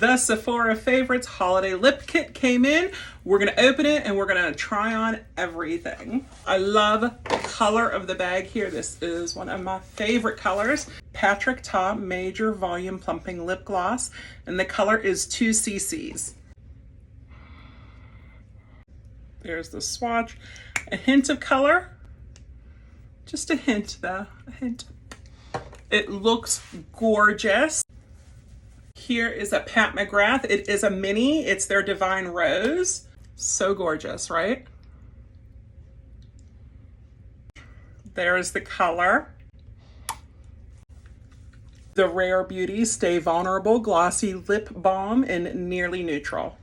The Sephora Favorites Holiday Lip Kit came in. We're gonna open it and we're gonna try on everything. I love the color of the bag here. This is one of my favorite colors. Patrick Ta Major Volume Plumping Lip Gloss, and the color is 2 cc's. There's the swatch. A hint of color. Just a hint though, a hint. It looks gorgeous. Here is a Pat McGrath. It is a mini. It's their Divine Rose. So gorgeous, right? There's the color. The Rare Beauty Stay Vulnerable Glossy Lip Balm in Nearly Neutral.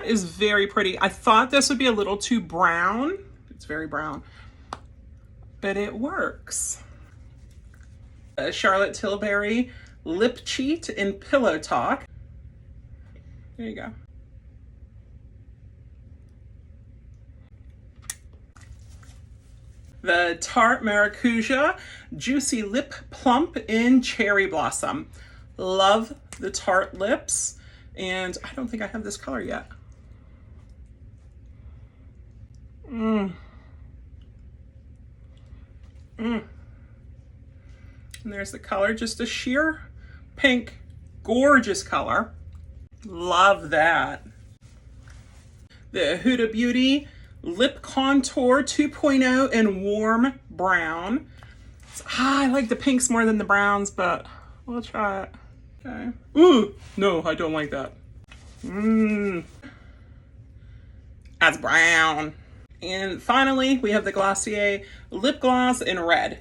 It is very pretty. I thought this would be a little too brown. It's very brown, but it works. Charlotte Tilbury Lip Cheat in Pillow Talk. There you go. The Tarte Maracuja Juicy Lip Plump in Cherry Blossom. Love the Tarte lips, and I don't think I have this color yet. And there's the color, just a sheer pink, gorgeous color. Love that. The Huda Beauty Lip Contour 2.0 in Warm Brown. I like the pinks more than the browns, but we'll try it. Okay. Ooh, no, I don't like that. That's brown. And finally, we have the Glossier Lip Gloss in red.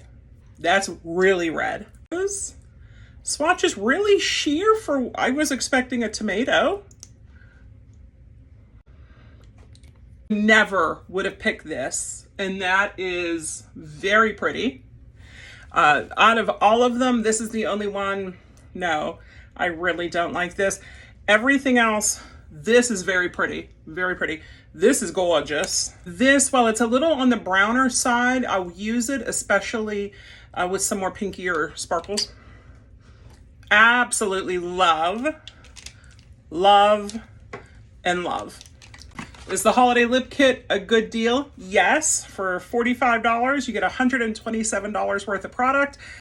That's really red. This swatch is really sheer for, I was expecting a tomato. Never would have picked this, and that is very pretty. Out of all of them, this is the only one, no, I really don't like this. Everything else, this is very pretty, very pretty. This is gorgeous. This, while it's a little on the browner side, I'll use it, especially with some more pinkier sparkles. Absolutely love, love, and love. Is the holiday lip kit a good deal? Yes. For $45, you get $127 worth of product.